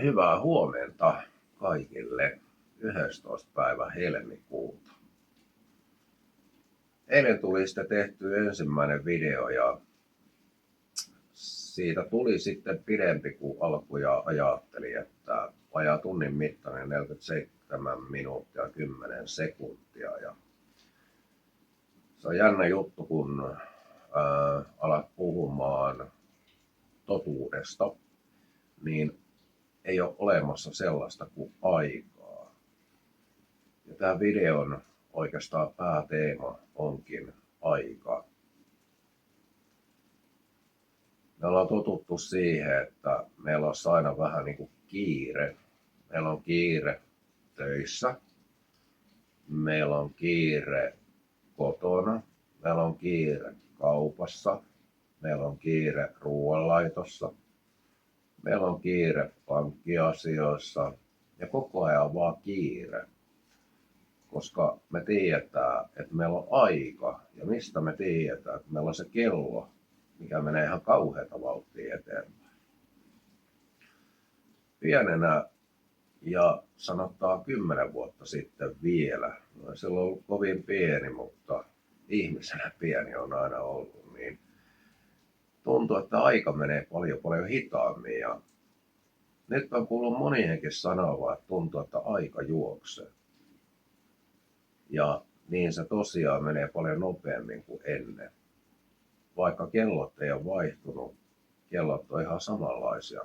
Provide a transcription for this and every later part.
Hyvää huomenta kaikille. 11. päivä helmikuuta. Eilen tuli sitten tehty ensimmäinen video ja siitä tuli sitten pidempi kuin alkuja ajattelin, että vajaa tunnin mittainen 47 minuuttia 10 sekuntia. Ja se on jännä juttu, kun alat puhumaan totuudesta, niin ei ole olemassa sellaista kuin aikaa. Ja tämän videon oikeastaan pääteema onkin aika. Me ollaan totuttu siihen, että meillä on aina vähän niin kuin kiire. Meillä on kiire töissä, meillä on kiire kotona, meillä on kiire kaupassa, meillä on kiire ruoanlaitossa, meillä on kiire pankkiasioissa ja koko ajan vaan kiire. Koska me tiedetään, että meillä on aika ja mistä me tiedetään, että meillä on se kello, mikä menee ihan kauheata vauhtia eteenpäin. Pienenä ja sanotaan 10 vuotta sitten vielä, silloin on ollut kovin pieni, mutta ihmisenä pieni on aina ollut, niin tuntuu, että aika menee paljon hitaammin. Ja nyt on kuullut monienkin sanoa, että tuntuu, että aika juoksee. Ja niin se tosiaan menee paljon nopeammin kuin ennen. Vaikka kellot ei ole vaihtunut, kellot on ihan samanlaisia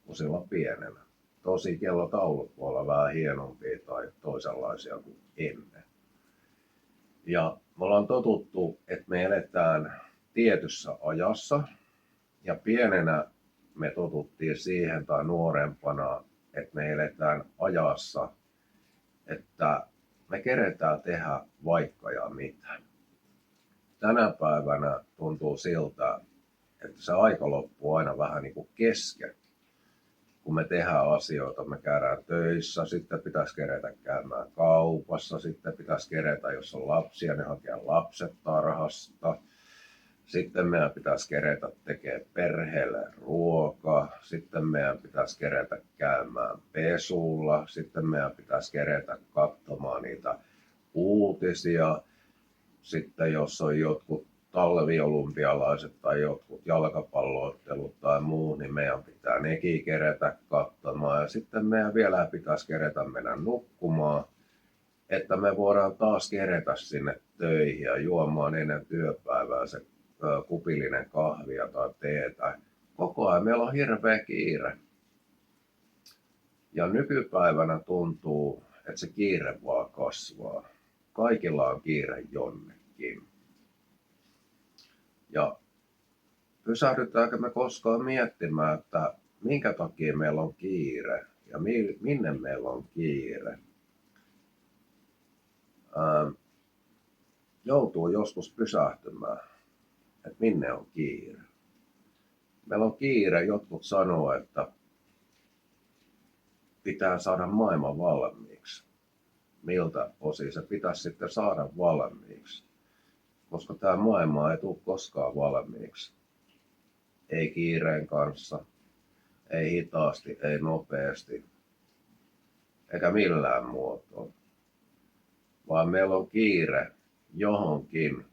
kuin silloin pienenä. Tosi kellotaulut voi olla vähän hienompia tai toisenlaisia kuin ennen. Ja me ollaan totuttu, että me eletään tietyssä ajassa. Ja pienenä me totuttiin siihen tai nuorempana, että me eletään ajassa, että me keretään tehdä vaikka ja mitä. Tänä päivänä tuntuu siltä, että se aika loppuu aina vähän niin kuin kesken. Kun me tehdään asioita, me käydään töissä, sitten pitäisi kerätä käymään kaupassa, sitten pitäisi kerätä, jos on lapsia, niin hakea lapset tarhasta. Sitten meidän pitäisi kerätä tekemään perheelle ruokaa, sitten meidän pitäisi kerätä käymään pesulla, sitten meidän pitäisi kerätä katsomaan niitä uutisia. Sitten jos on jotkut talviolympialaiset tai jotkut jalkapalloottelut tai muu, niin meidän pitää nekin kerätä katsomaan. Ja sitten meidän vielä pitäisi kerätä mennä nukkumaan, että me voidaan taas kerätä sinne töihin ja juomaan ennen työpäivää se kupillinen kahvia tai teetä. Koko ajan meillä on hirveä kiire. Ja nykypäivänä tuntuu, että se kiire vaan kasvaa. Kaikilla on kiire jonnekin. Ja pysähdytäänkö me koskaan miettimään, että minkä takia meillä on kiire ja minne meillä on kiire? Joutuu joskus pysähtymään, että minne on kiire. Meillä on kiire, jotkut sanoo, että pitää saada maailma valmiiksi. Miltä osin se pitäisi sitten saada valmiiksi? Koska tämä maailma ei tule koskaan valmiiksi. Ei kiireen kanssa, ei hitaasti, ei nopeasti, eikä millään muotoa. Vaan meillä on kiire johonkin.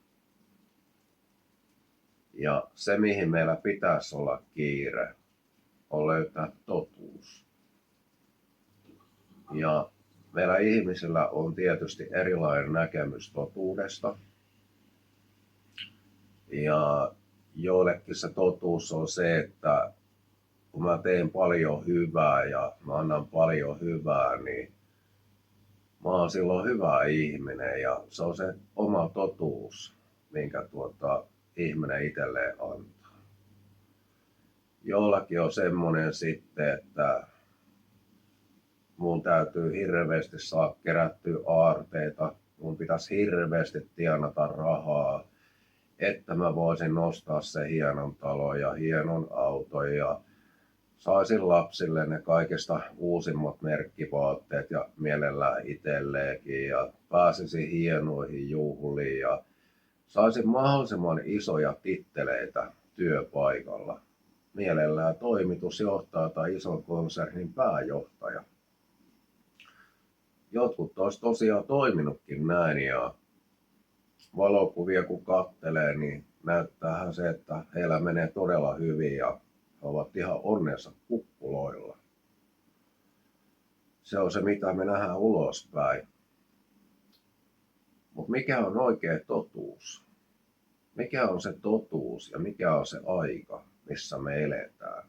Ja se, mihin meillä pitäisi olla kiire, on löytää totuus. Ja meillä ihmisillä on tietysti erilainen näkemys totuudesta. Ja joillekin se totuus on se, että kun mä teen paljon hyvää ja mä annan paljon hyvää, niin mä oon silloin hyvä ihminen ja se on se oma totuus, minkä ihminen itselleen antaa. Jollakin on semmoinen sitten, että mun täytyy hirveästi saada kerättyä aarteita, mun pitäisi hirveästi tienata rahaa, että mä voisin nostaa se hienon talon ja hienon auton ja saisin lapsille ne kaikista uusimmat merkkivaatteet ja mielellään itselleenkin ja pääsisin hienoihin juhliin ja saisin mahdollisimman isoja titteleitä työpaikalla. mielellään toimitusjohtaja tai ison konsernin pääjohtaja. Jotkut olisi tosiaan toiminutkin näin, ja valokuvia kun katselee, niin näyttäähän se, että heillä menee todella hyvin ja he ovat ihan onnensa kukkuloilla. Se on se, mitä me nähdään ulospäin. Mutta mikä on oikea totuus? Mikä on se totuus ja mikä on se aika, missä me eletään?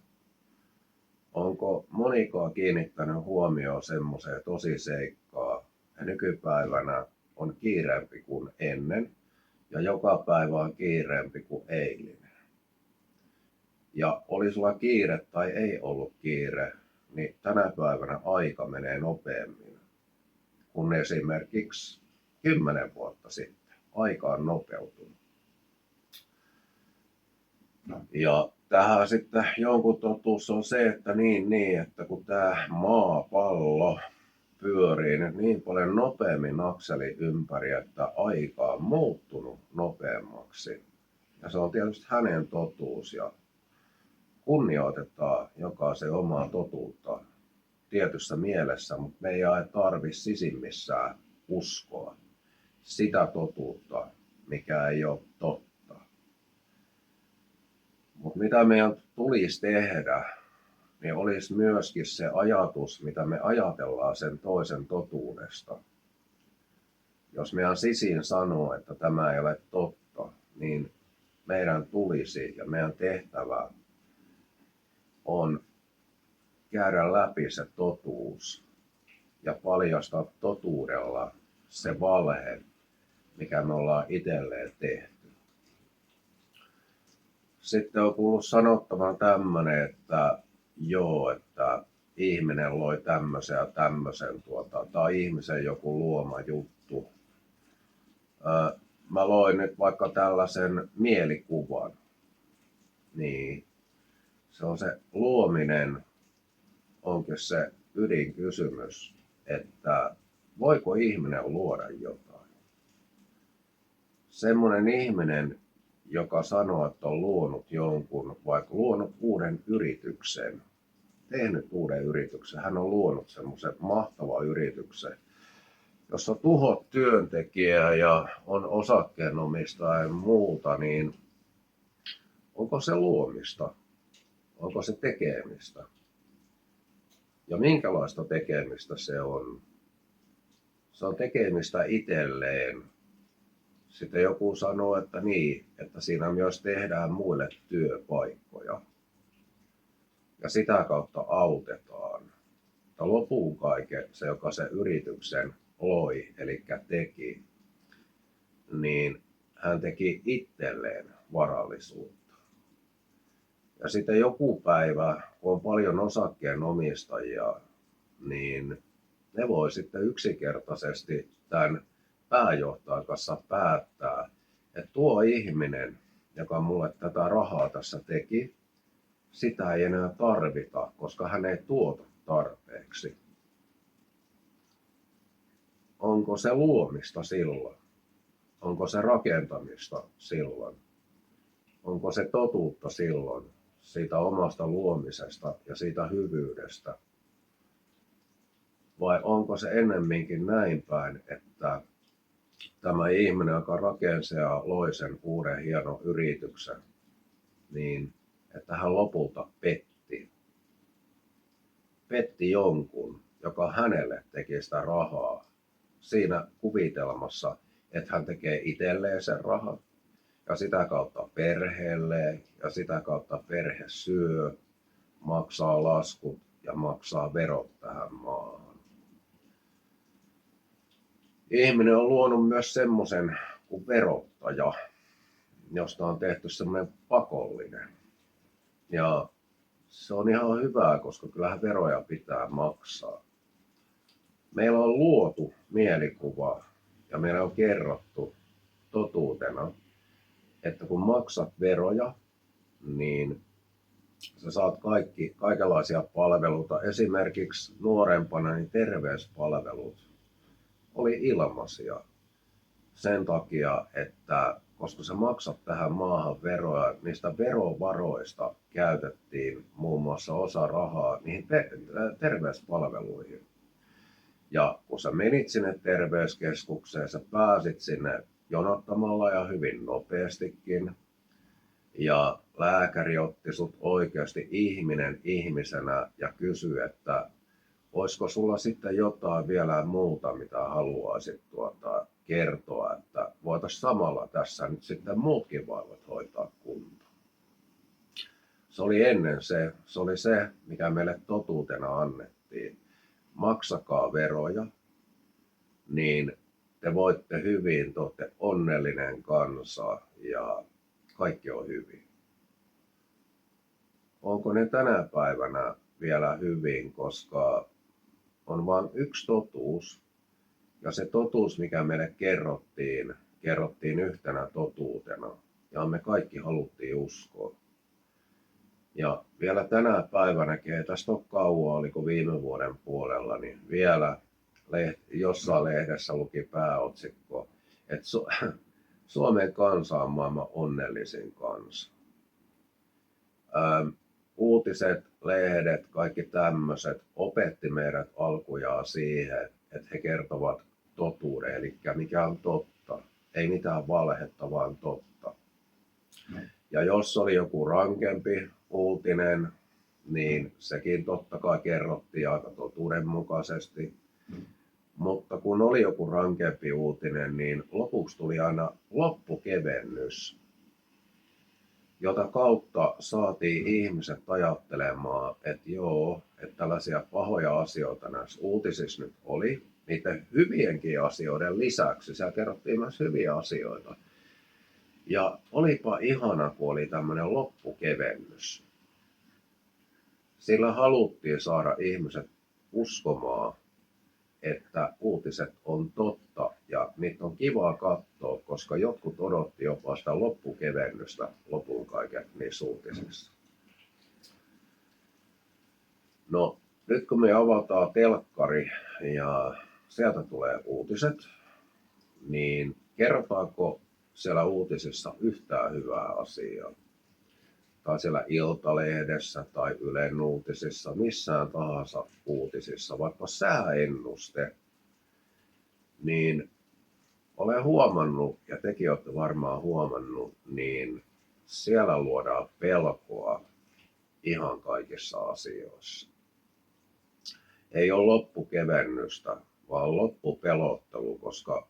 Onko monikaan kiinnittänyt huomioon semmoiseen tosiseikkaa, että nykypäivänä on kiireempi kuin ennen ja joka päivä on kiireempi kuin eilinen? Ja oli sulla kiire tai ei ollut kiire, niin tänä päivänä aika menee nopeammin kuin esimerkiksi 10 vuotta sitten. Aika on nopeutunut. Ja tähän sitten jonkun totuus on se, että että kun tämä maapallo pyörii nyt niin paljon nopeammin akselin ympäri, että aika on muuttunut nopeammaksi. Ja se on tietysti hänen totuus ja kunnioitetaan jokaisen omaa totuutta tietyssä mielessä, mutta me ei tarvitse sisimmissään uskoa sitä totuutta, mikä ei ole totta. Mutta mitä meidän tulisi tehdä, niin olisi myöskin se ajatus, mitä me ajatellaan sen toisen totuudesta. Jos meidän sisin sanoo, että tämä ei ole totta, niin meidän tulisi ja meidän tehtävä on käydä läpi se totuus ja paljastaa totuudella se valhe, mikä me ollaan itselleen tehty. Sitten on kuullut sanottavan tämmöinen, että että ihminen loi tämmöisen ja tämmöisen, tai ihmisen joku luoma juttu. Mä loin nyt vaikka tällaisen mielikuvan. Niin, se on se luominen, onkin se ydinkysymys, että voiko ihminen luoda jotain. Semmoinen ihminen, joka sanoo, että on luonut jonkun, vaikka luonut uuden yrityksen, tehnyt uuden yrityksen, hän on luonut semmoisen mahtavan yrityksen, jossa 1000 työntekijää ja on osakkeenomistaja ja muuta, niin onko se luomista? Onko se tekemistä? Ja minkälaista tekemistä se on? Se on tekemistä itselleen. Sitten joku sanoo, että että siinä myös tehdään muille työpaikkoja. Ja sitä kautta autetaan. Mutta lopun kaiken se, joka se yrityksen loi, eli teki, niin hän teki itselleen varallisuutta. Ja sitten joku päivä, kun on paljon osakkeenomistajia, niin ne voi sitten yksinkertaisesti tämän pääjohtajan kanssa päättää, että tuo ihminen, joka mulle tätä rahaa tässä teki, sitä ei enää tarvita, koska hän ei tuota tarpeeksi. Onko se luomista silloin? Onko se rakentamista silloin? Onko se totuutta silloin siitä omasta luomisesta ja siitä hyvyydestä? Vai onko se ennemminkin näin päin, että tämä ihminen, joka rakensi ja loi sen uuden hienon yrityksen, niin että hän lopulta petti jonkun, joka hänelle teki sitä rahaa siinä kuvitelmassa, että hän tekee itselleen sen rahan ja sitä kautta perheelleen ja sitä kautta perhe syö, maksaa laskut ja maksaa verot tähän maahan. Ihminen on luonut myös semmoisen kuin verottaja, josta on tehty semmoinen pakollinen. Ja se on ihan hyvää, koska kyllähän veroja pitää maksaa. Meillä on luotu mielikuva ja meillä on kerrottu totuutena, että kun maksat veroja, niin sä saat kaikenlaisia palveluita. Esimerkiksi nuorempana niin terveyspalvelut oli ilmaisia sen takia, että koska sä maksat tähän maahan veroja, niistä verovaroista käytettiin muun muassa osa rahaa niihin terveyspalveluihin. Ja kun sä menit sinne terveyskeskukseen, sä pääsit sinne jonottamalla ja hyvin nopeastikin. Ja lääkäri otti sut oikeasti ihminen ihmisenä ja kysyi, että olisiko sulla sitten jotain vielä muuta, mitä haluaisit kertoa, että voitaisiin samalla tässä nyt sitten muutkin vaivat hoitaa kuntoon. Se oli ennen se oli se, mikä meille totuutena annettiin. Maksakaa veroja, niin te voitte hyvin, te olette onnellinen kansa ja kaikki on hyvin. Onko ne tänä päivänä vielä hyvin, koska on vain yksi totuus, ja se totuus, mikä meille kerrottiin yhtenä totuutena, ja me kaikki haluttiin uskoa. Ja vielä tänä päivänäkin, ei tästä ole kauan, oliko viime vuoden puolella, niin vielä jossain lehdessä luki pääotsikko, että Suomen kansa on maailman onnellisin kansa. Uutiset, lehdet, kaikki tämmöiset opetti meidät alkujaan siihen, että he kertovat totuuden, eli mikä on totta. Ei mitään valhetta, vaan totta. Ja jos oli joku rankempi uutinen, niin sekin totta kai kerrottiin aika totuudenmukaisesti. Mutta kun oli joku rankempi uutinen, niin lopuksi tuli aina loppukevennys, jota kautta saatiin ihmiset ajattelemaan, että joo, että tällaisia pahoja asioita näissä uutisissa nyt oli. Niiden hyvienkin asioiden lisäksi, siellä kerrottiin myös hyviä asioita. Ja olipa ihana, kun oli tämmöinen loppukevennys. Sillä haluttiin saada ihmiset uskomaan, että uutiset on totta ja niitä on kivaa katsoa, koska jotkut odotti jopa sitä loppukevennystä lopun kaiken niissä uutisissa. No, nyt kun me avataan telkkari ja sieltä tulee uutiset, niin kerrotaanko siellä uutisissa yhtään hyvää asiaa? Tai siellä Iltalehdessä tai Ylen uutisissa, missään tahansa uutisissa, vaikka sääennuste, niin olen huomannut, ja tekin olette varmaan huomannut, niin siellä luodaan pelkoa ihan kaikissa asioissa. Ei ole loppukevennystä, vaan loppupelottelu, koska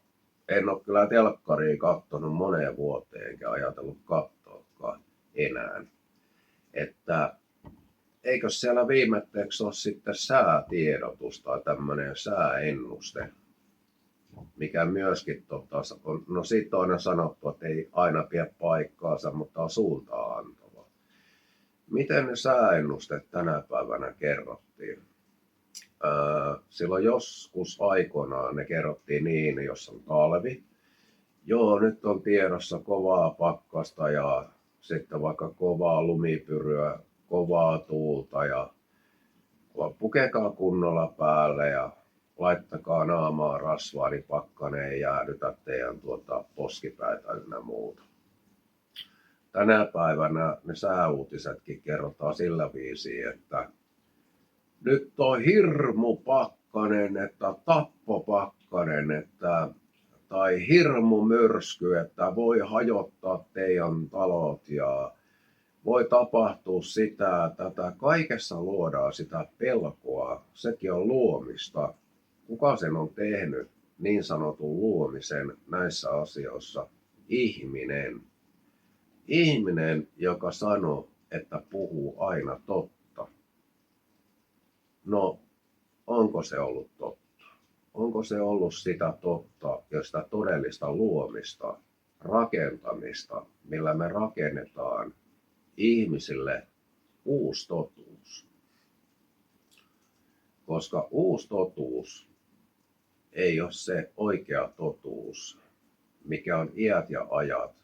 en ole kyllä telkkaria katsonut moneen vuoteen, enkä ajatellut katsoakaan enää. Että eikö siellä viimetteeksi ole sitten säätiedotus tai tämmöinen sääennuste, mikä myöskin on, no siitä on aina sanottu, että ei aina pidä paikkaansa, mutta on suuntaa antava. Miten ne sääennusteet tänä päivänä kerrottiin? Silloin joskus aikoinaan ne kerrottiin niin, jos on talvi. Joo, nyt on tiedossa kovaa pakkasta ja sitten vaikka kovaa lumipyryä, kovaa tuulta ja pukekaa kunnolla päälle ja laittakaa naamaa rasvaa, niin pakkaneen ei jäädytä teidän poskipäitä ynnä muuta. Tänä päivänä ne sääuutisetkin kerrotaan sillä viisiin, että nyt on hirmu pakkanen, että tappopakkanen, että tai hirmu myrsky, että voi hajottaa teidän talot ja voi tapahtua sitä, tätä. Kaikessa luodaan sitä pelkoa. Sekin on luomista. Kuka sen on tehnyt, niin sanotun luomisen näissä asioissa? Ihminen. Ihminen, joka sanoo, että puhuu aina totta. No, onko se ollut totta? Onko se ollut sitä totta ja sitä todellista luomista, rakentamista, millä me rakennetaan ihmisille uusi totuus? Koska uusi totuus ei ole se oikea totuus, mikä on iät ja ajat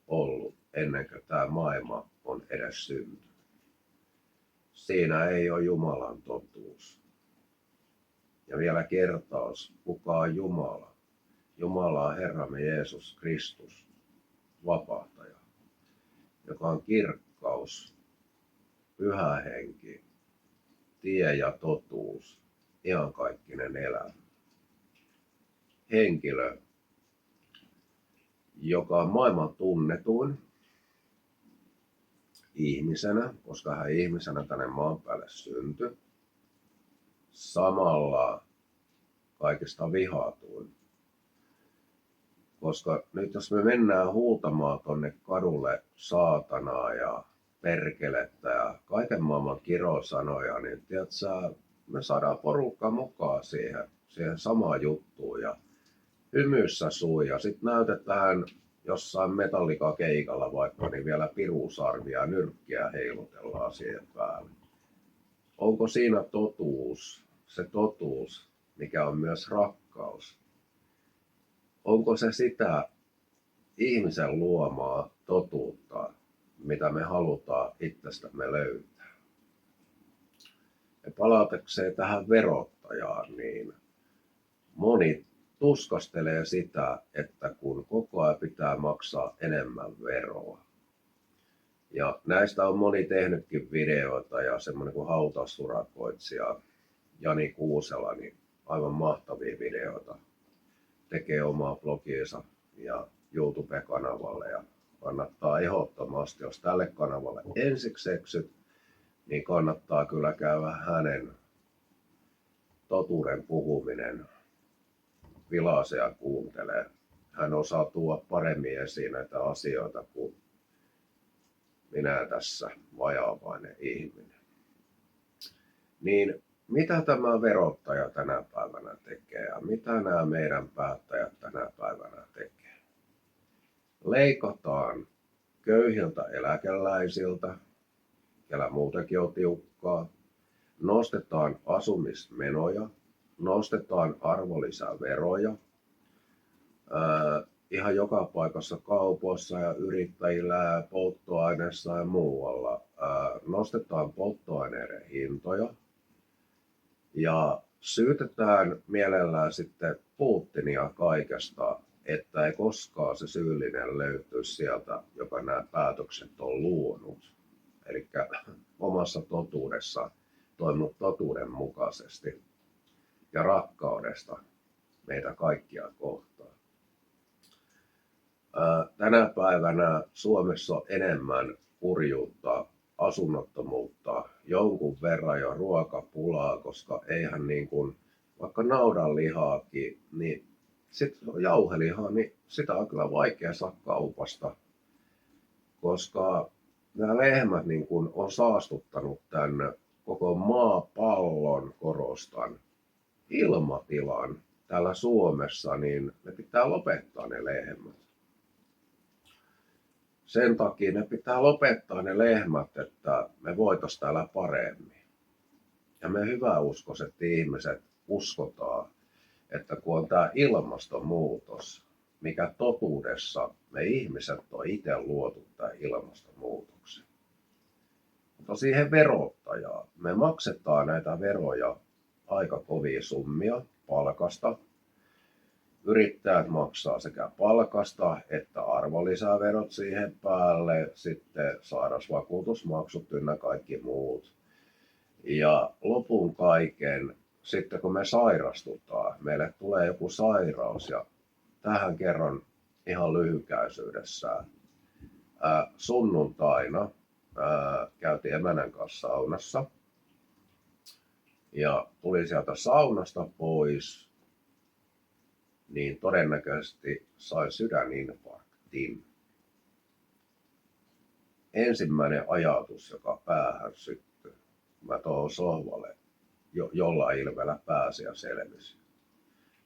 ollut ennen kuin tämä maailma on edes syntynyt. Siinä ei ole Jumalan totuus. Ja vielä kertaus, kuka on Jumala? Jumala on Herramme Jeesus Kristus. vapahtaja, joka on kirkkaus, pyhä henki, tie ja totuus, iankaikkinen elämä. Henkilö, joka on maailman tunnetuin ihmisenä, koska hän ihmisenä tänne maan päälle syntyi. Samalla kaikista vihatuin. Koska nyt jos me mennään huutamaan tonne kadulle saatanaa ja perkelettä ja kaiken maailman kirosanoja, niin tiedätkö, me saadaan porukka mukaan siihen samaan juttuun ja hymyssä suu ja sitten näytetään jossain metallikakeikalla vaikka niin vielä pirusarvia ja nyrkkiä heilutellaan siihen päälle. Onko siinä totuus, se totuus, mikä on myös rakkaus? Onko se sitä ihmisen luomaa totuutta, mitä me halutaan itsestämme löytää? Ja palatakseen tähän verottajaan, niin moni tuskastelee sitä, että kun koko ajan pitää maksaa enemmän veroa. Ja näistä on moni tehnytkin videoita ja semmoinen kuin hautausurakoitsija Jani Kuusela, niin aivan mahtavia videoita. Tekee omaa blogiinsa ja YouTube-kanavalle ja kannattaa ehdottomasti, jos tälle kanavalle ensiksi eksyt, niin kannattaa kyllä käydä hänen totuuden puhuminen vilaasea kuuntelee. Hän osaa tuoda paremmin esiin näitä asioita kuin minä tässä vajaavainen ihminen. Niin mitä tämä verottaja tänä päivänä tekee ja mitä nämä meidän päättäjät tänä päivänä tekee? Leikataan köyhiltä eläkeläisiltä, kellä muutenkin on tiukkaa. Nostetaan asumismenoja, nostetaan arvonlisäveroja. Ihan joka paikassa kaupoissa ja yrittäjillä ja polttoaineissa ja muualla. Nostetaan polttoaineiden hintoja ja syytetään mielellään sitten Putinia kaikesta, että ei koskaan se syyllinen löytyy sieltä, joka nämä päätökset on luonut. Eli omassa totuudessa toiminut totuuden mukaisesti ja rakkaudesta meitä kaikkia kohtaan. Tänä päivänä Suomessa on enemmän kurjuutta, asunnottomuutta, jonkun verran jo ruokapulaa, koska eihän niin kuin, vaikka naudanlihaakin, niin sitten jauhelihaa, niin sitä on kyllä vaikea saada kaupasta, koska nämä lehmät niin kuin on saastuttanut tämän koko maapallon, korostan, ilmatilan täällä Suomessa, niin ne pitää lopettaa ne lehmät. Sen takia ne pitää lopettaa ne lehmät, että me voitaisiin täällä paremmin. Ja me hyväuskoiset ihmiset uskotaan, että kun on tämä ilmastonmuutos, mikä totuudessa me ihmiset on itse luotu tämän ilmastonmuutoksen. Mutta siihen verottajaan. Me maksetaan näitä veroja aika kovia summia palkasta. Yrittäjät maksaa sekä palkasta että arvonlisäverot siihen päälle, sitten sairausvakuutusmaksut ynnä kaikki muut. Ja lopun kaiken, sitten kun me sairastutaan, meille tulee joku sairaus ja tähän kerron ihan lyhykäisyydessään. Sunnuntaina käytiin emännän kanssa saunassa ja tuli sieltä saunasta pois, niin todennäköisesti sai sydäninfarktin. Ensimmäinen ajatus, joka päähän syttyi, mä tuohon sohvalle jollain ilmeellä pääsi ja selvisi.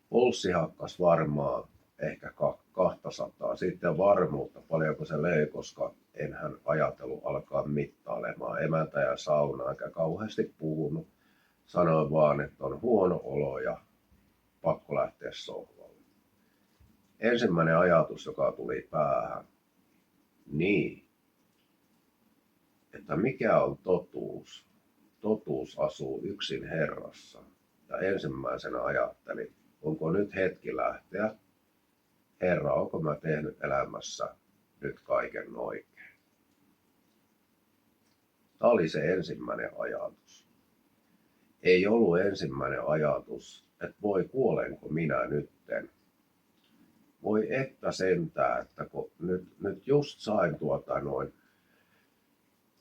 Pulssi hakkas varmaan ehkä 200. Sitten varmuutta, paljonko se löi, koska enhän ajatellut alkaa mittailemaan. Emäntä ja sauna, eikä kauheasti puhunut. Sanoin vaan, että on huono olo ja pakko lähteä sohvalle. Ensimmäinen ajatus, joka tuli päähän, niin, että mikä on totuus? Totuus asuu yksin Herrassa. Ja ensimmäisenä ajattelin, onko nyt hetki lähteä? Herra, onko mä tehnyt elämässä nyt kaiken oikein. Tämä oli se ensimmäinen ajatus. Ei ollut ensimmäinen ajatus, että voi kuolenko minä nytten. Voi että sentää, että kun nyt just sain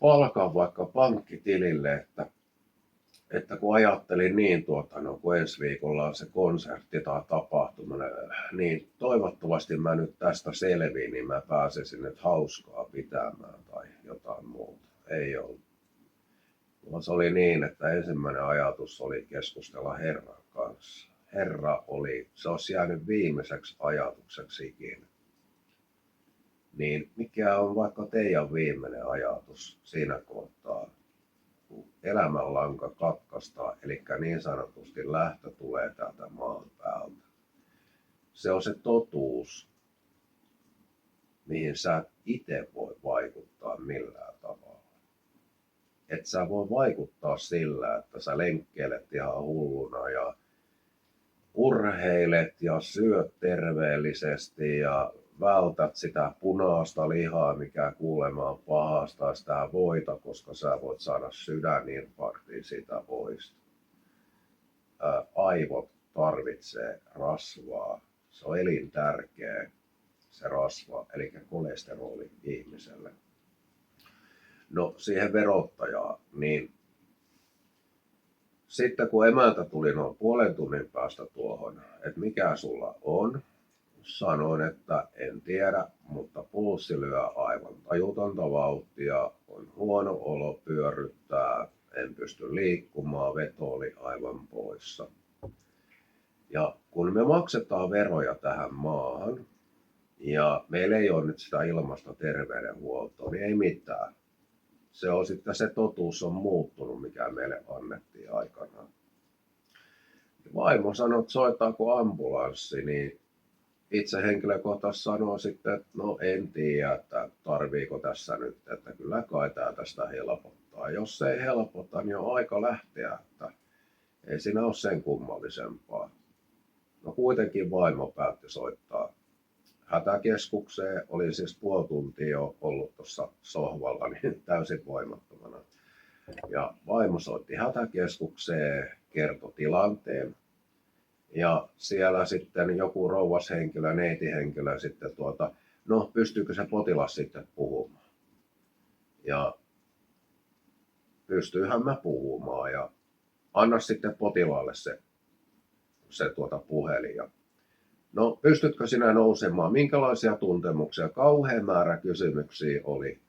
palkan vaikka pankkitilille, että kun ajattelin niin kun ensi viikolla on se konsertti tai tapahtuma, niin toivottavasti mä nyt tästä selviin, niin mä pääsisin nyt hauskaa pitämään tai jotain muuta. Ei ollut. Se oli niin, että ensimmäinen ajatus oli keskustella Herran kanssa. Se olisi jäänyt viimeiseksi ajatukseksi ikinä. Niin mikä on vaikka teidän viimeinen ajatus siinä kohtaa, kun elämänlanka katkaistaan, eli niin sanotusti lähtö tulee täältä maan päältä. Se on se totuus, mihin sä et itse voi vaikuttaa millään tavalla. Et sä voi vaikuttaa sillä, että sä lenkkeilet ihan hulluna ja urheilet ja syöt terveellisesti ja vältät sitä punaista lihaa, mikä kuulemaan pahasta sitä voita, koska sä voit saada sydäninfarktin siitä voista. Aivot tarvitsee rasvaa. Se on elintärkeä se rasva, eli kolesteroli ihmiselle. No siihen verottajaan, niin sitten kun emäntä tuli noin puolen tunnin päästä tuohon, että mikä sulla on, sanoin, että en tiedä, mutta pulssi lyö aivan tajutonta vauhtia, on huono olo pyörryttää, en pysty liikkumaan, veto oli aivan poissa. Ja kun me maksetaan veroja tähän maahan, ja meillä ei ole nyt sitä ilmaista terveydenhuoltoa, niin ei mitään. Se on sitten se totuus on muuttunut, mikä meille annettiin aikanaan. Vaimo sanoi, että soitaako ambulanssi, niin itse henkilökohtaisesti sanoo sitten, että no en tiedä, että tarviiko tässä nyt, että kyllä kai tämä tästä helpottaa. Jos se ei helpota, niin on aika lähteä, että ei siinä ole sen kummallisempaa. No kuitenkin vaimo päätti soittaa hätäkeskukseen, oli siis puoli tuntia jo ollut tuossa sohvalla, niin täysin voimattomana. Ja vaimo soitti hätäkeskukseen, kertoi tilanteen. Ja siellä sitten joku rouvashenkilö, neitihenkilö sitten no pystyykö se potilas sitten puhumaan. Ja pystyyhän mä puhumaan ja anna sitten potilaalle se puhelin. Ja no pystytkö sinä nousemaan, minkälaisia tuntemuksia, kauhean määrä kysymyksiä oli.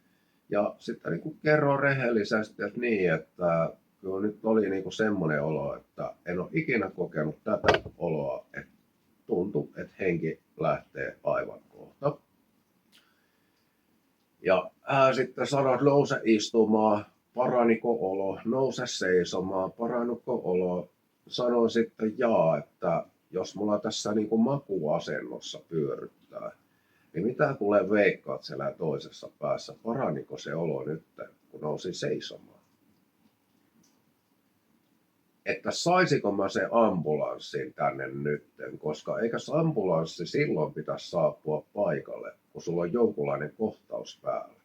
Ja sitten niin kerron rehellisesti, että niin, että kyllä nyt oli niin semmoinen olo, että en ole ikinä kokenut tätä oloa, että tuntui, että henki lähtee aivan kohta. Ja hän sitten sanoi, että nouse istumaan, paraniko olo, nouse seisomaan, paraniko olo. Sanoin sitten että jos mulla tässä niin kuin makuasennossa pyörryttää, niin mitä kuule veikkaat siellä toisessa päässä, paraniko se olo nyt, kun nousin seisomaan? Että saisiko mä se ambulanssin tänne nytten, koska eikä se ambulanssi silloin pitäisi saapua paikalle, kun sulla on jonkunlainen kohtaus päällä.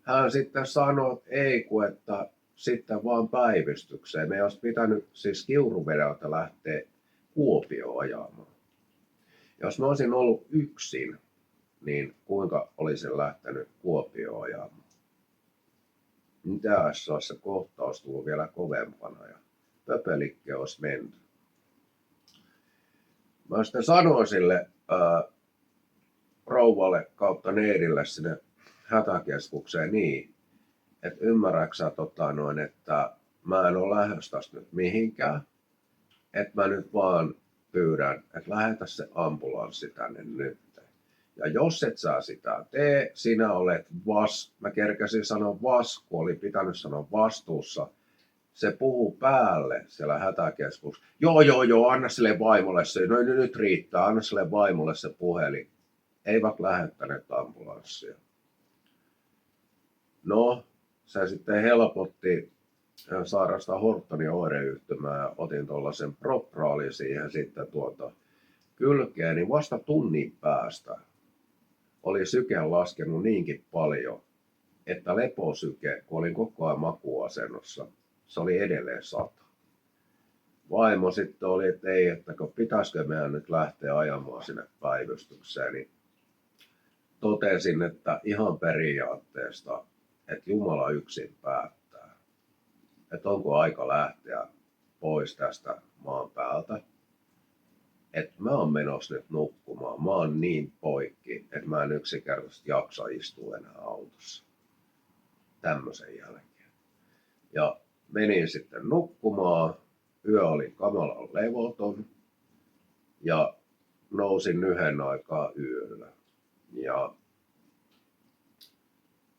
Hän sitten sanoi, että ei, kun että sitten vaan päivystykseen. Me olisi pitänyt siis Kiuruvedeltä lähteä Kuopioon ajamaan. Jos mä olisin ollut yksin, niin kuinka olisin lähtenyt Kuopioon ajamaan? Mitä jos olisi se kohtaus tullut vielä kovempana ja pöpelikke olisi menty. Mä sitten sanoin sille rouvalle kautta neidille sinne hätäkeskukseen niin, että ymmärräksä että mä en ole lähdössä tästä nyt mihinkään, että mä nyt vaan pyydän, että lähetä se ambulanssi tänne nyt. Ja jos et sä sitä tee, sinä olet mä kerkäsin sanoa kun oli pitänyt sanoa vastuussa. Se puhuu päälle siellä hätäkeskuksessa. Joo, anna sille vaimolle se, no nyt riittää, anna sille vaimolle se puhelin. Eivät lähettäneet ambulanssia. No, se sitten helpotti sairasta Hortonin oireyhtymää ja otin tuollaisen propraalin siihen sitten kylkeen, niin vasta tunnin päästä oli syke laskenut niinkin paljon, että leposyke, kun olin koko ajan makuuasennossa, se oli edelleen 100. Vaimo sitten oli, että ei, että kun pitäisikö meidän nyt lähteä ajamaan sinne päivystykseen, niin totesin, että ihan periaatteesta, että Jumala yksin päättää, että onko aika lähteä pois tästä maan päältä. Että mä oon menossa nyt nukkumaan. Mä oon niin poikki, että mä en yksinkertaisesti jaksa istua enää autossa tämmöisen jälkeen. Ja menin sitten nukkumaan. Yö oli kamalan levoton ja nousin 1 aikaa yöllä. Ja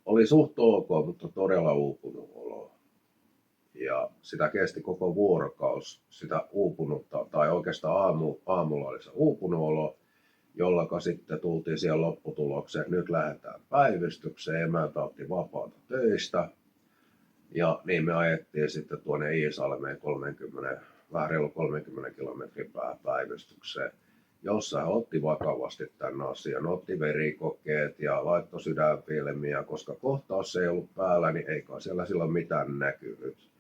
oli suht ok, mutta todella uupunut olo. Ja sitä kesti koko vuorokaus, sitä uupunutta, tai oikeastaan aamulla oli se uupunut olo, jolloin sitten tultiin siihen lopputulokseen, että nyt lähdetään päivystykseen, emäntä otti vapaata töistä. Ja niin me ajettiin sitten tuonne Iisalmeen 30, vähän reilu 30 kilometrin päivystykseen, jossa hän otti vakavasti tämän asian, otti verikokeet ja laittoi sydänfilmiä, koska kohtaus ei ollut päällä, niin eikä siellä silloin mitään näkynyt.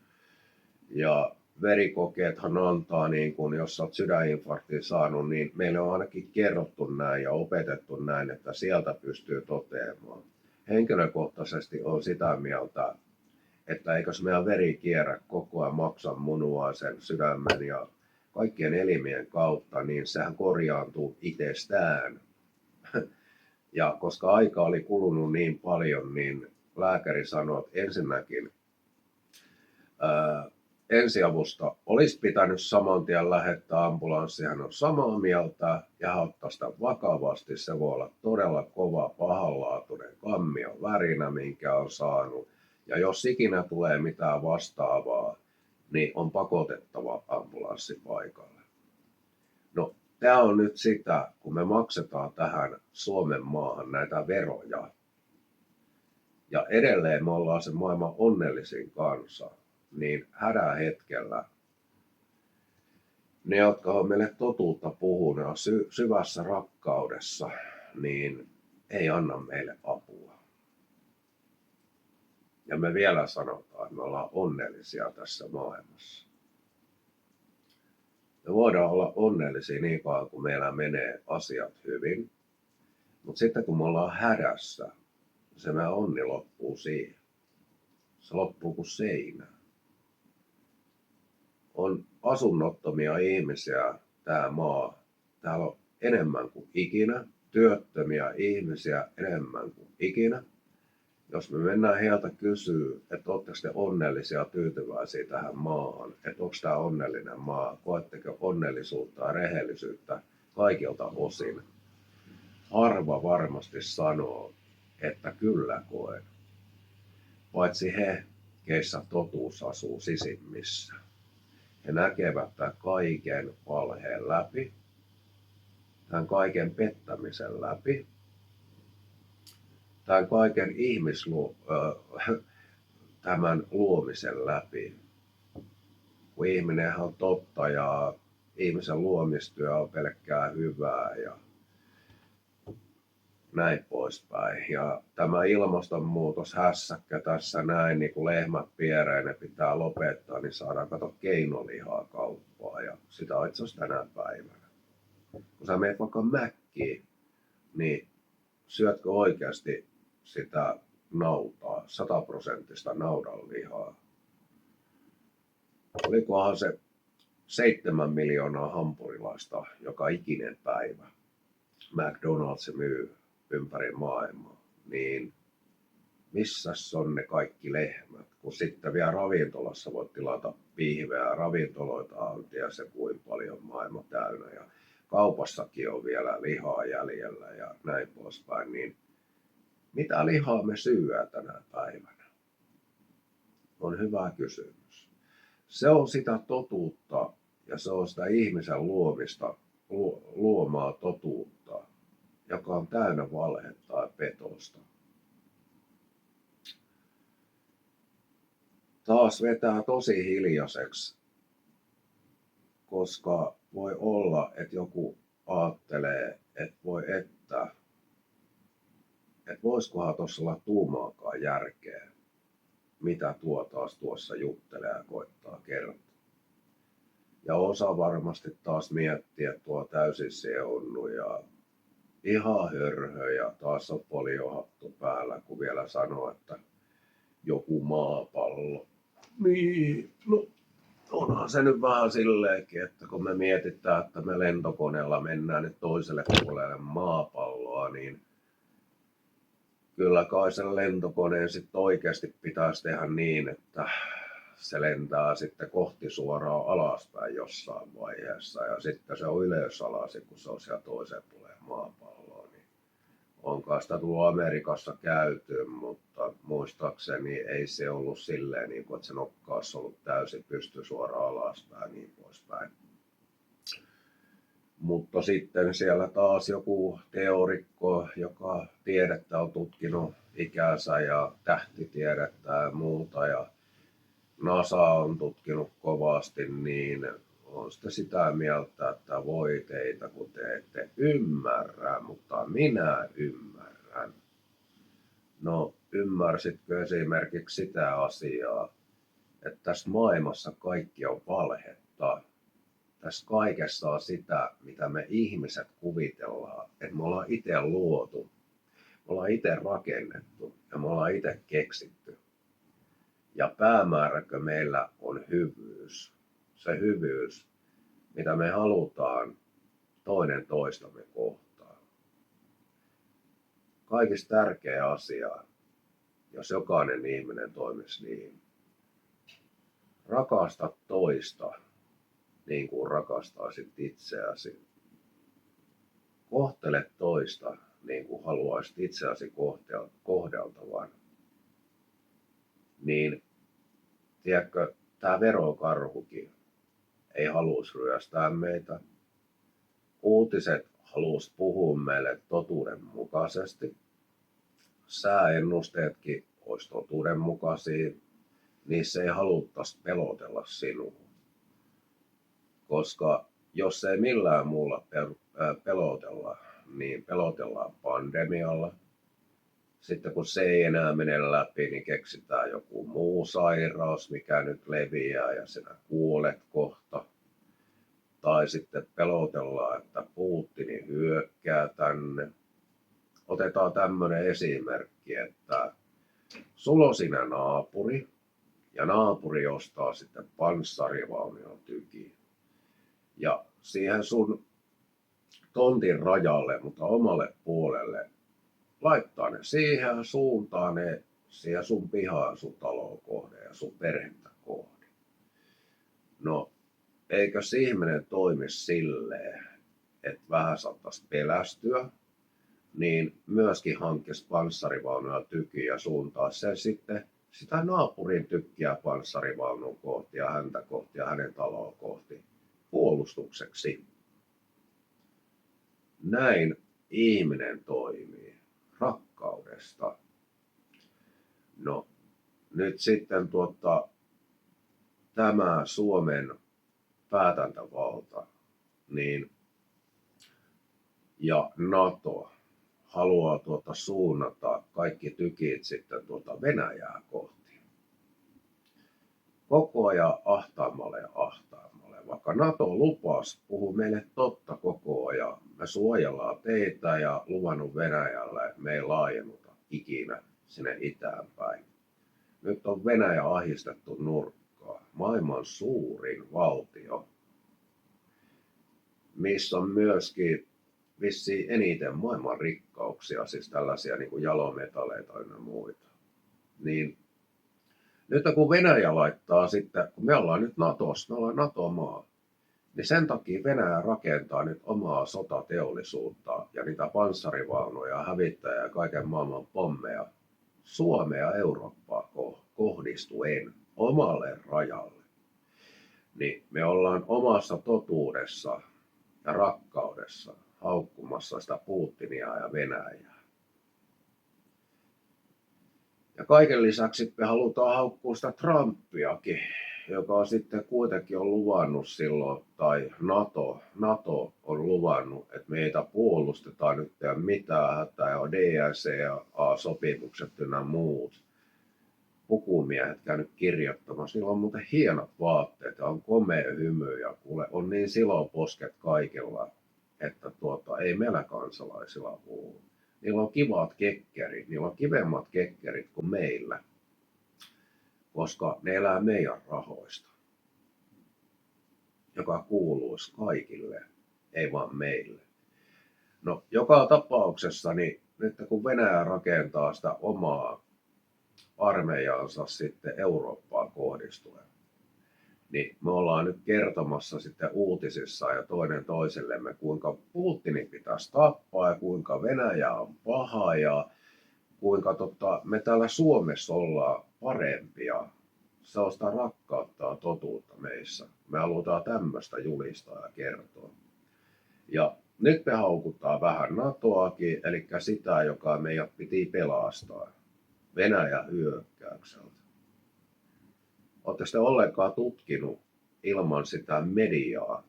Ja verikokeethan antaa, niin kun, jos olet sydäninfarktin saanut, niin meille on ainakin kerrottu näin ja opetettu näin, että sieltä pystyy toteamaan. Henkilökohtaisesti on sitä mieltä, että eikös meidän veri kierrä koko ajan maksan munuaisen, sydämen ja kaikkien elimien kautta, niin sehän korjaantuu itsestään. Ja koska aika oli kulunut niin paljon, niin lääkäri sanoi, että ensinnäkin ensiavusta olisi pitänyt saman tien lähettää ambulanssi, hän on samaa mieltä ja hän ottaa sitä vakavasti. Se voi olla todella kova, pahanlaatuinen kammion värinä, minkä on saanut. Ja jos ikinä tulee mitään vastaavaa, niin on pakotettava ambulanssi paikalle. No, tämä on nyt sitä, kun me maksetaan tähän Suomen maahan näitä veroja. Ja edelleen me ollaan se maailman onnellisin kansa. Niin hädän hetkellä ne, jotka on meille totuutta puhunut syvässä rakkaudessa, niin ei anna meille apua. Ja me vielä sanotaan, että me ollaan onnellisia tässä maailmassa. Me voidaan olla onnellisia niin kauan, kun meillä menee asiat hyvin. Mutta sitten kun me ollaan hädässä, se meidän onni loppuu siihen. Se loppuu kuin seinä. On asunnottomia ihmisiä tämä maa. Täällä on enemmän kuin ikinä. Työttömiä ihmisiä enemmän kuin ikinä. Jos me mennään heiltä kysyä, että oletteko te onnellisia tyytyväisiä tähän maahan, että onko tämä onnellinen maa, koetteko onnellisuutta ja rehellisyyttä kaikilta osin. Harva varmasti sanoo, että kyllä koen. Paitsi he, keissä totuus asuu sisimmissä. He näkevät tämän kaiken valheen läpi, tämän kaiken pettämisen läpi, tämän kaiken tämän luomisen läpi. Kun ihminenhän on totta ja ihmisen luomistyö on pelkkää hyvää ja näin poispäin. Ja tämä ilmastonmuutos hässäkkä tässä näin, niin kuin lehmät piereen, ne pitää lopettaa, niin saadaan kato keinolihaa kauppaa ja sitä on itse asiassa tänä päivänä. Kun sä meet vaikka Mäkkiin, niin syötkö oikeasti sitä nautaa, 100% naudanlihaa? Olikohan se 7 miljoonaa hampurilaista joka ikinen päivä McDonald's myy ympäri maailmaa, niin missäs on ne kaikki lehmät, kun sitten vielä ravintolassa voit tilata pihveä, ravintoloita on tiedä kuinka paljon maailma täynnä ja kaupassakin on vielä lihaa jäljellä ja näin poispäin, niin mitä lihaa me syödään tänä päivänä? On hyvä kysymys. Se on sitä totuutta ja se on sitä ihmisen luomaa totuutta, joka on täynnä valhetta ja petosta. Taas vetää tosi hiljaiseksi, koska voi olla, että joku ajattelee, että voi että että voisikohan tuossa olla tuumaakaan järkeä, mitä tuo taas tuossa juttelee ja koittaa kertoa. Ja osa varmasti taas miettii, että tuo täysin seonnut ja ihan hörhö ja taas on foliohattu päällä, kun vielä sanoo, että joku maapallo. Niin, no onhan se nyt vähän silleenkin, että kun me mietitään, että me lentokoneella mennään nyt toiselle puolelle maapalloa, niin kyllä kai sen lentokoneen sitten oikeasti pitäisi tehdä niin, että se lentää sitten kohti suoraan alaspäin jossain vaiheessa ja sitten se on ylösalaisin, kun se on siellä toiseen puolelle maapalloa. Niin onkaan sitä tullut Amerikassa käyty, mutta muistaakseni ei se ollut silleen, niin kuin, että se nokka olisi ollut täysin pysty suoraan alaspäin ja niin poispäin. Mutta sitten siellä taas joku teorikko, joka tiedettä on tutkinut ikänsä ja tähtitiedettä ja muuta ja NASA on tutkinut kovasti, niin on sitä mieltä, että voi teitä, kun te ette ymmärrä, mutta minä ymmärrän. No, ymmärsitkö esimerkiksi sitä asiaa, että tässä maailmassa kaikki on valhetta? Tässä kaikessa on sitä, mitä me ihmiset kuvitellaan, että me ollaan itse luotu, me ollaan itse rakennettu ja me ollaan itse keksitty. Ja päämääräkö meillä on hyvyys, se hyvyys, mitä me halutaan toinen toistamme kohtaan. Kaikista tärkeä asia, jos jokainen ihminen toimisi niin. Rakasta toista niin kuin rakastaisit itseäsi. Kohtele toista niin kuin haluaisit itseäsi kohdeltavan. Niin, tiedätkö, tämä verokarhukin ei halus ryöstää meitä. Uutiset halus puhua meille totuudenmukaisesti. Sääennusteetkin olisi totuudenmukaisia. Niissä ei haluttaisi pelotella sinua. Koska jos ei millään muulla pelotella, niin pelotellaan pandemialla. Sitten kun se ei enää mene läpi, niin keksitään joku muu sairaus, mikä nyt leviää ja sinä kuolet kohta. Tai sitten pelotellaan, että Putin hyökkää tänne. Otetaan tämmöinen esimerkki, että sulla on siinä naapuri ja naapuri ostaa sitten panssarivaunion tykiin. Ja siihen sun tontin rajalle, mutta omalle puolelle, laittaa ne siihen, suuntaa ne siihen sun pihaan, sun taloa kohden ja sun perhettä kohden. No, eikö ihminen toimi silleen, että vähän saattaisi pelästyä, niin myöskin hankkisi panssarivaunuja tykiä ja suuntaa sen sitten sitä naapurin tykkiä panssarivaunun kohti ja häntä kohti ja hänen taloa kohti puolustukseksi. Näin ihminen toimii rakkaudesta. No, nyt sitten tämä Suomen päätäntävalta niin, ja NATO haluaa suunnata kaikki tykit sitten Venäjää kohti. Koko ajan ahtaammalle ja ahtaammalle. Vaikka NATO lupasi puhuu meille totta koko ajan, me suojellaan teitä ja luvannut Venäjälle, että me ei laajennuta ikinä sinne itään päin. Nyt on Venäjä ahdistettu nurkkaan. Maailman suurin valtio, missä on myöskin vissiin eniten maailman rikkauksia, siis tällaisia niin kuin jalometalleita ja muita. Niin nyt kun Venäjä laittaa sitten, kun me ollaan nyt Natossa, me ollaan NATO-maa, niin sen takia Venäjä rakentaa nyt omaa sotateollisuutta ja niitä panssarivaunuja, hävittäjä ja kaiken maailman pommeja Suomea ja Eurooppaa kohdistuen omalle rajalle. Niin me ollaan omassa totuudessa ja rakkaudessa haukkumassa sitä Putinia ja Venäjää. Ja kaiken lisäksi me halutaan haukkua sitä Trumpiakin, joka sitten kuitenkin on luvannut silloin, tai NATO on luvannut, että meitä puolustetaan nyt ja mitään hätää, ja DCA-sopimukset ynnä muut. Pukumiehet käynyt kirjoittamassa. Niillä on muuten hienot vaatteet ja on komea hymy ja kuule, on niin siloposket kaikilla, että ei meillä kansalaisilla ole. Niillä on kivat kekkerit, niillä on kivemmat kekkerit kuin meillä, koska ne elää meidän rahoista, joka kuuluisi kaikille, ei vaan meille. No, joka tapauksessa, niin nyt kun Venäjä rakentaa sitä omaa armeijansa sitten Eurooppaan kohdistuen, niin me ollaan nyt kertomassa sitten uutisissa ja toinen toisellemme, kuinka Putinin pitäisi tappaa ja kuinka Venäjä on paha ja kuinka me täällä Suomessa ollaan parempia. Se on sitä rakkautta ja totuutta meissä. Me halutaan tämmöistä julistaa ja kertoa. Ja nyt me haukutaan vähän NATOakin, eli sitä, joka meidät piti pelastaa Venäjän hyökkäykseltä. Oletteko te ollenkaan tutkinut ilman sitä mediaa,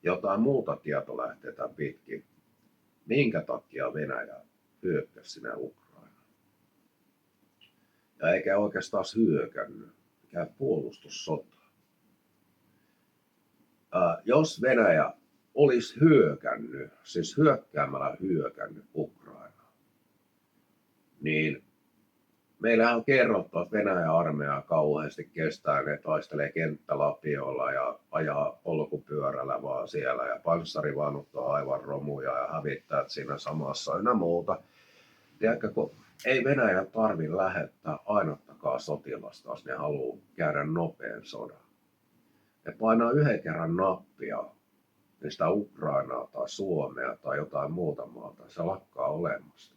jotain muuta tietolähteitä pitkin, minkä takia Venäjä hyökkäsi sinne Ukrainaan? Ja eikä oikeastaan hyökännyt, mikä puolustussota. Jos Venäjä olisi hyökännyt, siis hyökkäämällä hyökännyt Ukrainaan, niin meillähän on kerrottu, että Venäjän armeija kauheasti kestää, ne taistelee kenttälapiolla ja ajaa polkupyörällä vaan siellä ja panssarivaunut on aivan romuja ja hävittäjät siinä samassa ynnä muuta. Tiedätkö, kun ei Venäjä tarvitse lähettää ainuttakaan sotilasta, jos ne haluaa käydä nopean sodan. Ne painaa yhden kerran nappia, niin sitä Ukrainaa tai Suomea tai jotain muuta maata, se lakkaa olemasta.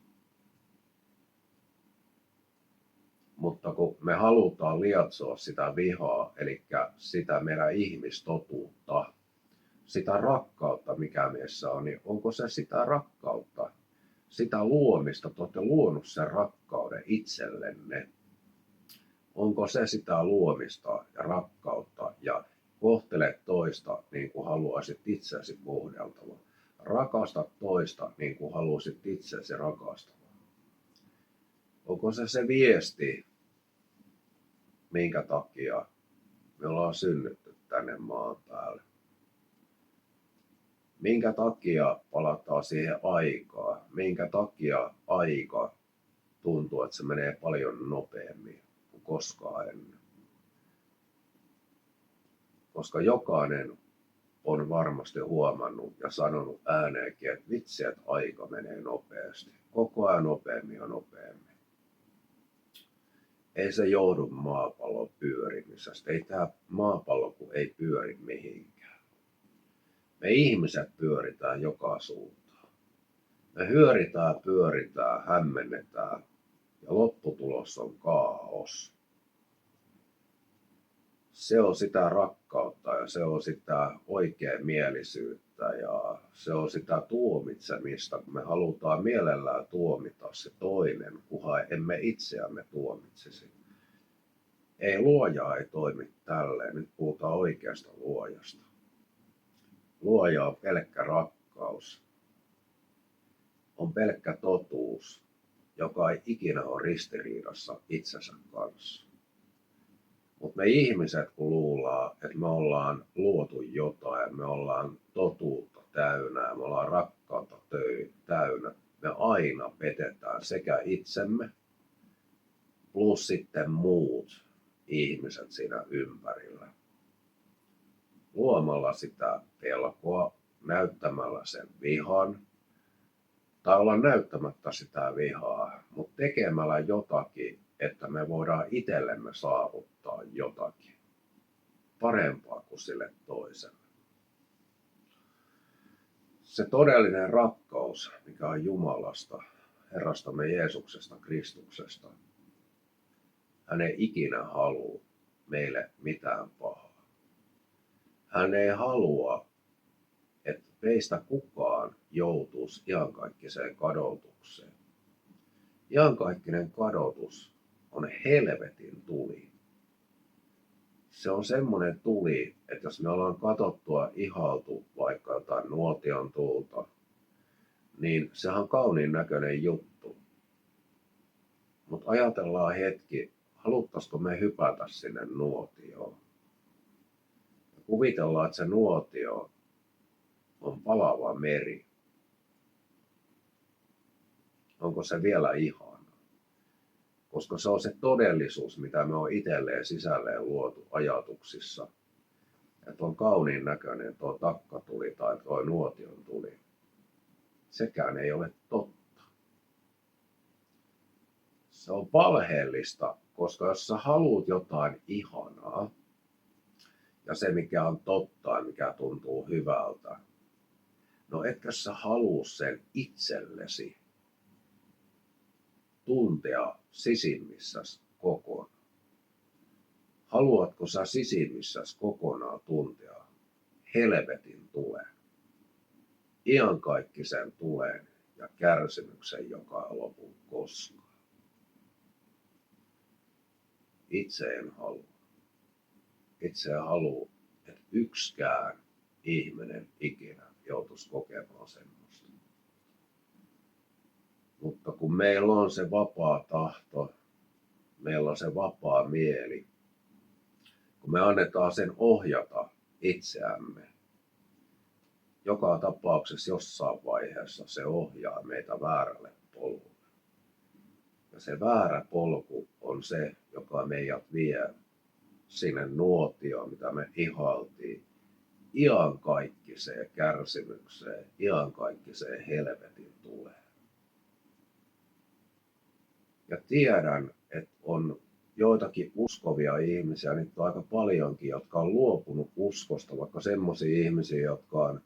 Mutta kun me halutaan lietsoa sitä vihaa, eli sitä meidän ihmistotuutta, sitä rakkautta, mikä meissä on, niin onko se sitä rakkautta, sitä luomista, te olette luonut sen rakkauden itsellenne. Onko se sitä luomista ja rakkautta ja kohtele toista niin kuin haluaisit itseäsi kohdeltavan. Rakasta toista niin kuin haluaisit itseäsi rakastavan. Onko se viesti, minkä takia me ollaan synnytty tänne maan päälle? Minkä takia palataan siihen aikaan? Minkä takia aika tuntuu, että se menee paljon nopeammin kuin koskaan ennen? Koska jokainen on varmasti huomannut ja sanonut ääneenkin, että vitsi, että aika menee nopeasti. Koko ajan nopeammin ja nopeammin. Ei se johdu maapallon pyörimisestä. Ei tämä maapallo kun ei pyöri mihinkään. Me ihmiset pyöritään joka suuntaan. Me hyöritään, pyöritään, hämmennetään ja lopputulos on kaaos. Se on sitä rakkautta ja se on sitä oikeamielisyyttä ja se on sitä tuomitsemista, kun me halutaan mielellään tuomita se toinen, kunhan emme itseämme tuomitsisi. Ei luoja ei toimi tälleen, nyt puhutaan oikeasta luojasta. Luoja on pelkkä rakkaus, on pelkkä totuus, joka ei ikinä ole ristiriidassa itsensä kanssa. Mutta me ihmiset kun luullaan, että me ollaan luotu jotain, me ollaan totuutta täynnä ja me ollaan rakkautta täynnä, me aina petetään sekä itsemme plus sitten muut ihmiset siinä ympärillä. Luomalla sitä pelkoa, näyttämällä sen vihan, tai olla näyttämättä sitä vihaa, mutta tekemällä jotakin, että me voidaan itsellemme saavuttaa jotakin parempaa kuin sille toiselle. Se todellinen rakkaus, mikä on Jumalasta, Herrastamme Jeesuksesta, Kristuksesta, hän ei ikinä halua meille mitään pahaa. Hän ei halua, että meistä kukaan joutuisi iankaikkiseen kadotukseen. Iankaikkinen kadotus on helvetin tuli. se on semmoinen tuli, että jos me ollaan katsottua ihailtu vaikka jotain nuotion tulta, niin sehän on kauniin näköinen juttu. Mutta ajatellaan hetki, haluttaisiko me hypätä sinne nuotioon. Kuvitellaan, että se nuotio on palava meri. Onko se vielä ihana? Koska se on se todellisuus, mitä me on itselleen sisälleen luotu ajatuksissa. Että on kauniin näköinen tuo takkatuli tai tuo nuotion tuli. Sekään ei ole totta. Se on valheellista, koska jos sä haluat jotain ihanaa, ja se mikä on totta ja mikä tuntuu hyvältä, no etkä sä halua sen itsellesi tuntea sisimmissäsi kokonaan. Haluatko sä sisimmissäsi kokonaan tuntea helvetin tulen, iankaikkisen tulen ja kärsimyksen, joka ei lopu koskaan? Itse en halua. Itse en halua, että yksikään ihminen ikinä joutuisi kokemaan semmoista. Mutta kun meillä on se vapaa tahto, meillä on se vapaa mieli, kun me annetaan sen ohjata itseämme, joka tapauksessa jossain vaiheessa se ohjaa meitä väärälle polulle. Ja se väärä polku on se, joka meidät vie sinne nuotioon, mitä me ihailtiin, iankaikkiseen kärsimykseen, iankaikkiseen helvetin tuleen. Ja tiedän, että on joitakin uskovia ihmisiä, niitä on aika paljonkin, jotka on luopunut uskosta, vaikka semmoisia ihmisiä, jotka on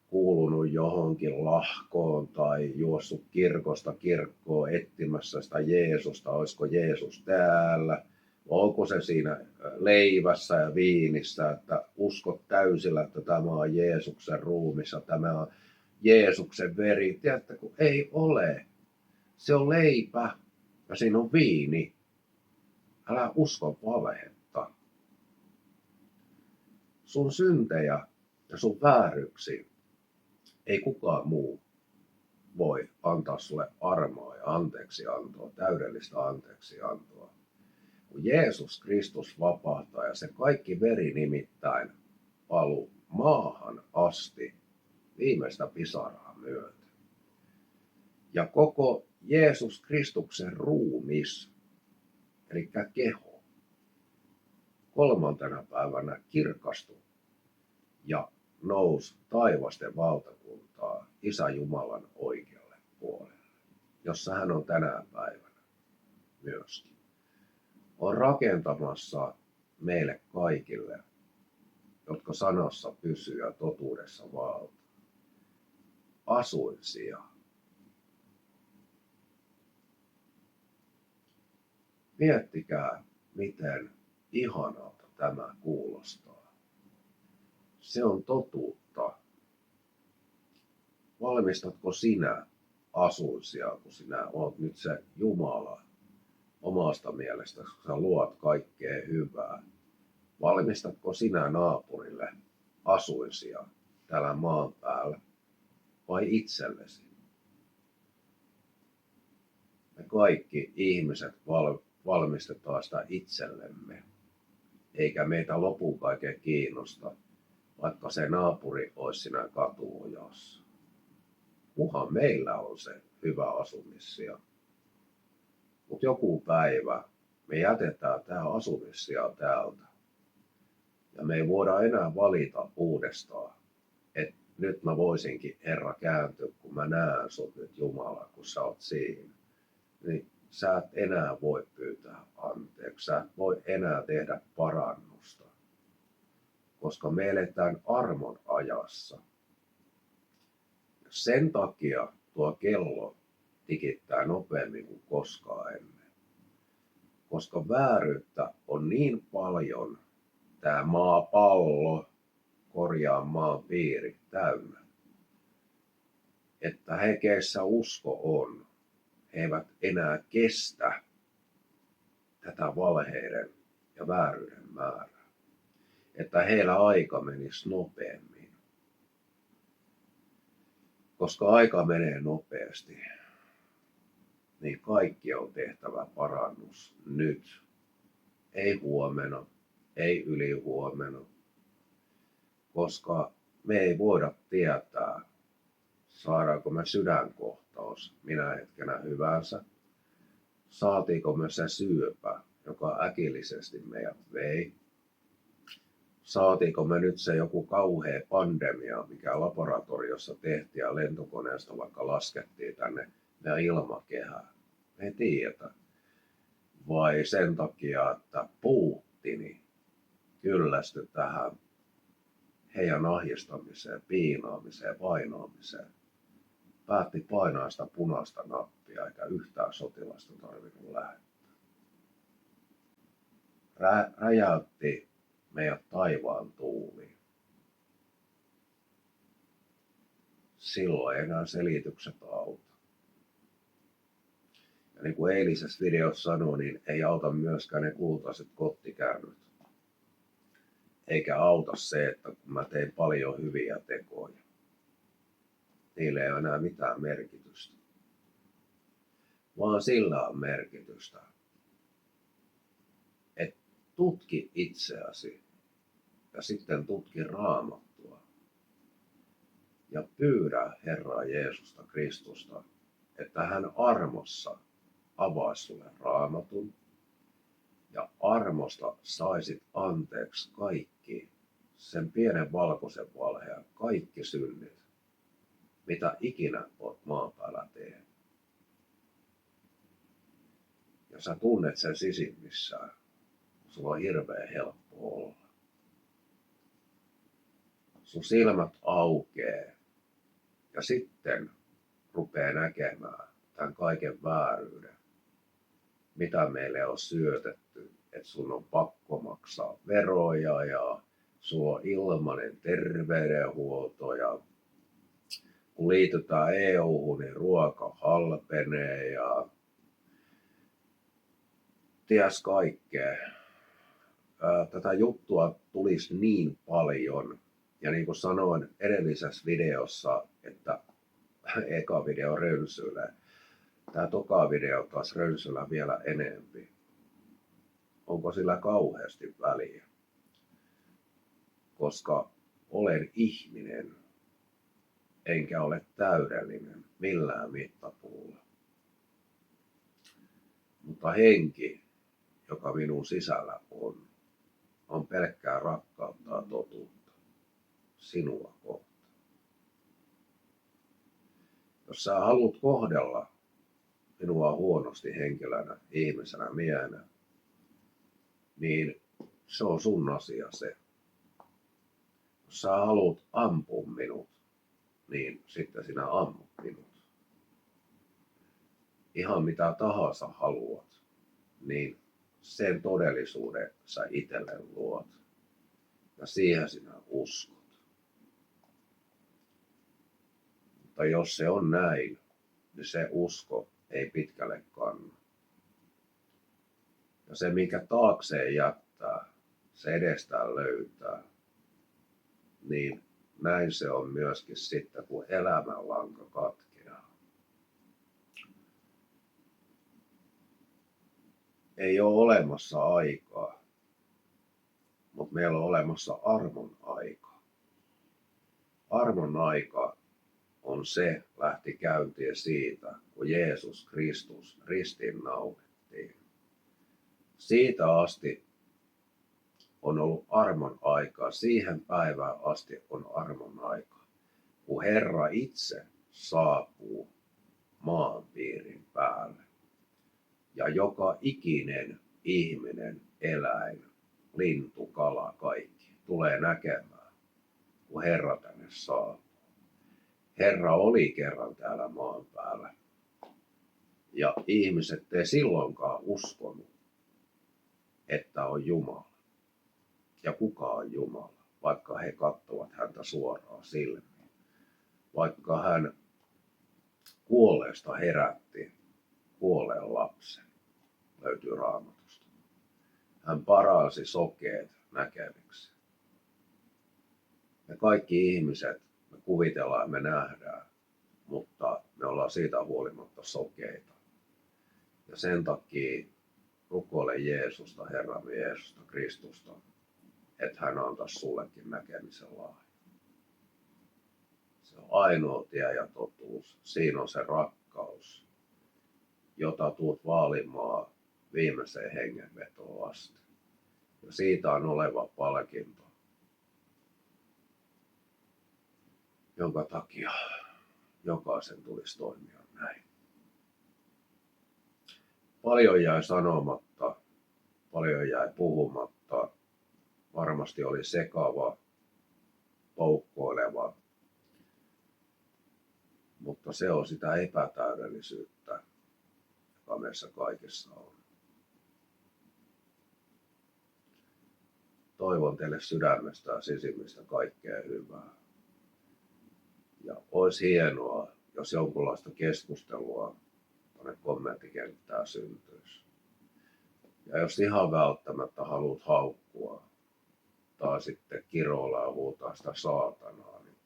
kuulunut johonkin lahkoon tai juossut kirkosta kirkkoon etsimässä sitä Jeesusta, olisiko Jeesus täällä, vai onko se siinä leivässä ja viinissä, että uskot täysillä, että tämä on Jeesuksen ruumissa, tämä on Jeesuksen veri. Tiedätte, kun ei ole. Se on leipä ja siinä on viini. Älä usko valhetta. Sun syntejä ja sun vääryyksiä ei kukaan muu voi antaa sulle armoa ja anteeksiantoa, täydellistä anteeksiantoa. Kun Jeesus Kristus vapahtaa ja se kaikki veri nimittäin paluu maahan asti viimeistä pisaraa myöten. Ja koko Jeesus Kristuksen ruumis, eli keho, 3. päivänä kirkastui ja nousi taivasten valtakuntaa Isä Jumalan oikealle puolelle, jossa hän on tänä päivänä myöskin. On rakentamassa meille kaikille, jotka sanassa pysyy ja totuudessa valtaa, asuinsia. Miettikää, miten ihanalta tämä kuulostaa. Se on totuutta. Valmistatko sinä asuisia, kun sinä olet nyt se Jumala omasta mielestäsi, kun sä luot kaikkea hyvää? Valmistatko sinä naapurille asuisia täällä maan päällä vai itsellesi? Me kaikki ihmiset valmistetaan sitä itsellemme, eikä meitä lopun kaiken kiinnosta, vaikka se naapuri olisi siinä katuojassa. Kunhan meillä on se hyvä asumissija. Mutta joku päivä me jätetään tämä asumissija täältä. Ja me ei voida enää valita uudestaan, että nyt mä voisinkin Herra kääntyä, kun mä näen sut nyt Jumala, kun sä oot siinä. Niin sä et enää voi pyytää anteeksi, sä et voi enää tehdä parannusta, koska me eletään armon ajassa. Sen takia tuo kello tikittää nopeammin kuin koskaan ennen, koska vääryyttä on niin paljon tämä maapallo, maan piiri täynnä, että he keissä usko on, he eivät enää kestä tätä valheiden ja vääryyden määrää. että heillä aika menisi nopeammin. Koska aika menee nopeasti, niin kaikki on tehtävä parannus nyt. Ei huomenna, ei ylihuomenna, koska me ei voida tietää, saadaanko me sydänkohtaus minä hetkenä hyvänsä, saatiinko me se syöpä, joka äkillisesti meidät vei, saatiinko me nyt se joku kauhea pandemia, mikä laboratoriossa tehtiin ja lentokoneesta vaikka laskettiin tänne meidän ilmakehään. Me ei tiedetä. Vai sen takia, että Putini kyllästyi tähän heidän ahdistamiseen, piinaamiseen, vainoamiseen. Päätti painaa sitä punaista nappia, eikä yhtään sotilasta tarvinnut lähettää. Räjäytti meidät taivaan tuuliin. Silloin ei enää selitykset auta. Ja niin kuin eilisessä videossa sanoin, niin ei auta myöskään ne kultaiset kottikärryt. Eikä auta se, että kun mä tein paljon hyviä tekoja. Niillä ei ole enää mitään merkitystä. Vaan sillä on merkitystä, että tutki itseäsi ja sitten tutki Raamattua ja pyydä Herraa Jeesusta Kristusta, että hän armossa avaisi sulle Raamatun ja armosta saisit anteeksi kaikki sen pienen valkoisen valheen, kaikki synnit, mitä ikinä olet maan päällä tehnyt. Ja sä tunnet sen sisimmissään, sulla on hirveän helppo olla. Sun silmät aukee ja sitten rupeaa näkemään tämän kaiken vääryyden, mitä meille on syötetty, että sun on pakko maksaa veroja ja sulla on ilmainen terveydenhuolto ja kun liitytään EU-hun, niin ruoka halpenee ja ties kaikkea. Tätä juttua tulisi niin paljon. Ja niin kuin sanoin edellisessä videossa, että eka video rönsylee. Tämä toka video taas rönsylää vielä enempi. Onko sillä kauheasti väliä? Koska olen ihminen, enkä ole täydellinen millään mittapuulla. Mutta henki, joka minun sisällä on pelkkää rakkautta ja totuutta sinua kohtaan. Jos sä haluat kohdella minua huonosti henkilönä, ihmisenä, miehenä, niin se on sun asia se. Jos sä haluat ampua minut, niin sitten sinä ammut minut. Ihan mitä tahansa haluat, niin sen todellisuuden sä itselle luot. Ja siihen sinä uskot. Mutta jos se on näin, niin se usko ei pitkälle kanna. Ja se, mikä taakseen jättää, se edestään löytää. Niin näin se on myöskin sitten, kun elämänlanka katkeaa. Ei ole olemassa aikaa, mutta meillä on olemassa armon aika. Armon aika on se, lähti käyntiin siitä, kun Jeesus Kristus ristiinnauhettiin. Siitä asti on ollut armon aikaa, siihen päivään asti on armon aikaa, kun Herra itse saapuu maanpiirin päälle. Ja joka ikinen ihminen, eläin, lintu, kala, kaikki tulee näkemään, kun Herra tänne saapuu. Herra oli kerran täällä maan päällä. Ja ihmiset ei silloinkaan uskonut, että on Jumala. Ja kuka on Jumala, vaikka he katsovat häntä suoraan silmiin. Vaikka hän kuolleesta herätti kuolleen lapsen, löytyy Raamatusta. Hän paransi sokeet näkeviksi. Me kaikki ihmiset, me kuvitellaan, me nähdään, mutta me ollaan siitä huolimatta sokeita. Ja sen takia rukoile Jeesusta, Herramme Jeesusta, Kristusta, että hän antaisi sullekin näkemisen lahja. Se on ainoa tie ja totuus. Siinä on se rakkaus, jota tuut vaalimaan viimeiseen hengenvetoon asti. Ja siitä on oleva palkinto, jonka takia jokaisen tulisi toimia näin. Paljon jäi sanomatta, paljon jäi puhumatta. Varmasti oli sekava, poukkoileva, mutta se on sitä epätäydellisyyttä, joka meissä kaikissa on. Toivon teille sydämestä ja sisimmistä kaikkea hyvää. Ja olisi hienoa, jos jonkunlaista keskustelua tuonne kommenttikenttään syntyisi. Ja jos ihan välttämättä haluat haukkua tai sitten kiroilla ja huutaa sitä saatanaa, niin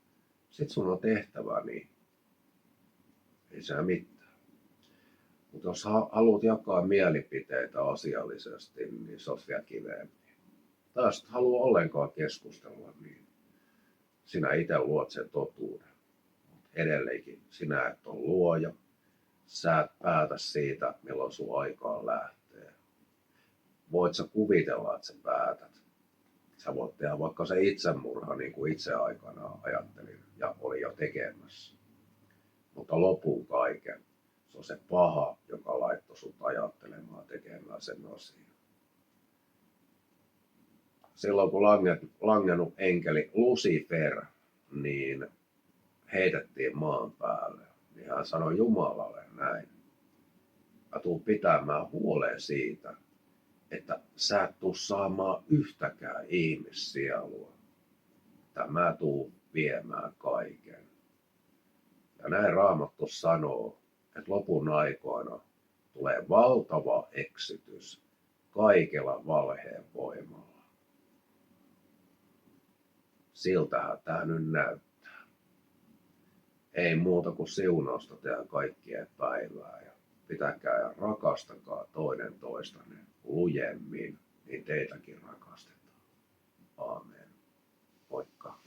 sit sun on tehtävä niin. Ei se mitään. Mutta jos haluat jakaa mielipiteitä asiallisesti, niin se olisi vielä kiveempi. Tai jos et halua ollenkaan keskustella, niin sinä itse luot sen totuuden. Edelleenkin sinä et ole luoja. Sä et päätä siitä, milloin sun aikaa lähtee. Voit sä kuvitella, että sä päätät. Sä voit tehdä vaikka se itsemurha, niin kuin itse aikanaan ajattelin ja oli jo tekemässä. Mutta lopun kaiken, se on se paha, joka laittoi sut ajattelemaan, tekemään sen asian. Silloin kun langennut enkeli Lucifer, niin heitettiin maan päälle. Niin hän sanoi Jumalalle näin. Mä tuun pitämään huoleen siitä, että sä et tuu saamaan yhtäkään ihmissielua. Että mä tuun viemään kaiken. Ja näin Raamattu sanoo, että lopun aikoina tulee valtava eksytys kaikella valheen voimalla. Siltähän tää nyt näyttää. Ei muuta kuin siunausta tehdä kaikkien päivää ja pitäkää ja rakastakaa toinen toistanne lujemmin, niin teitäkin rakastetaan. Aamen. Moikka.